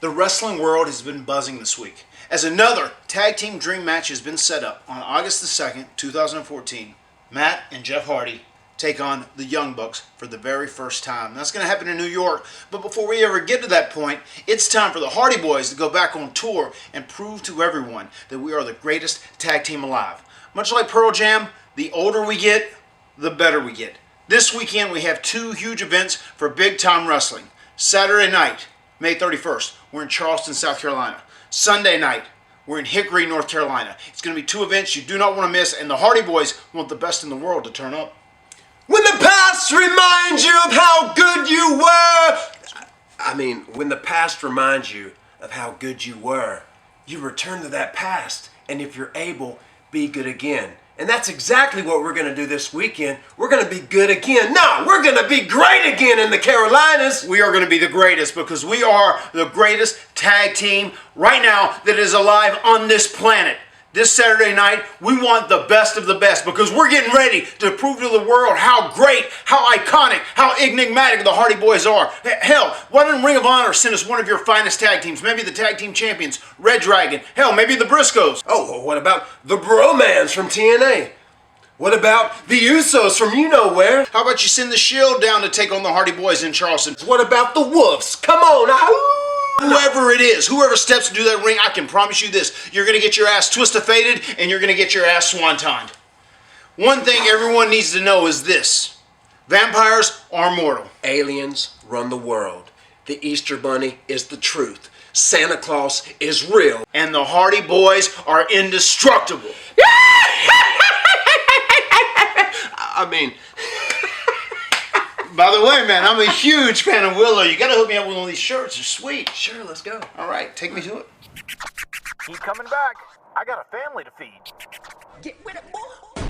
The wrestling world has been buzzing this week as another tag team dream match has been set up on August the 2nd, 2014. Matt and Jeff Hardy take on the Young Bucks for the very first time. That's going to happen in New York, but before we ever get to that point, it's time for the Hardy Boys to go back on tour and prove to everyone that we are the greatest tag team alive. Much like Pearl Jam, the older we get, the better we get. This weekend we have two huge events for big time wrestling. Saturday night, May 31st, we're in Charleston, South Carolina. Sunday night, we're in Hickory, North Carolina. It's going to be two events you do not want to miss, and the Hardy Boys want the best in the world to turn up. When the past reminds you of how good you were. When the past reminds you of how good you were, you return to that past, and if you're able, be good again. And that's exactly what we're going to do this weekend. We're going to be good again. No, we're going to be great again in the Carolinas. We are going to be the greatest because we are the greatest tag team right now that is alive on this planet. This Saturday night, we want the best of the best because we're getting ready to prove to the world how great, how iconic, how enigmatic the Hardy Boys are. Hell, why didn't Ring of Honor send us one of your finest tag teams? Maybe the tag team champions, Red Dragon. Hell, maybe the Briscoes. Oh, well, what about the Bromans from TNA? What about the Usos from you-know-where? How about you send the Shield down to take on the Hardy Boys in Charleston? What about the Wolves? Come on, Whoever it is, whoever steps into that ring, I can promise you this. You're going to get your ass twisted-fated and you're going to get your ass swantoned. One thing everyone needs to know is this. Vampires are mortal. Aliens run the world. The Easter Bunny is the truth. Santa Claus is real. And the Hardy Boys are indestructible. By the way, man, I'm a huge fan of Willow. You gotta hook me up with one of these shirts. They're sweet. Sure, let's go. All right, take me to it. Keep coming back. I got a family to feed. Get with it, boy.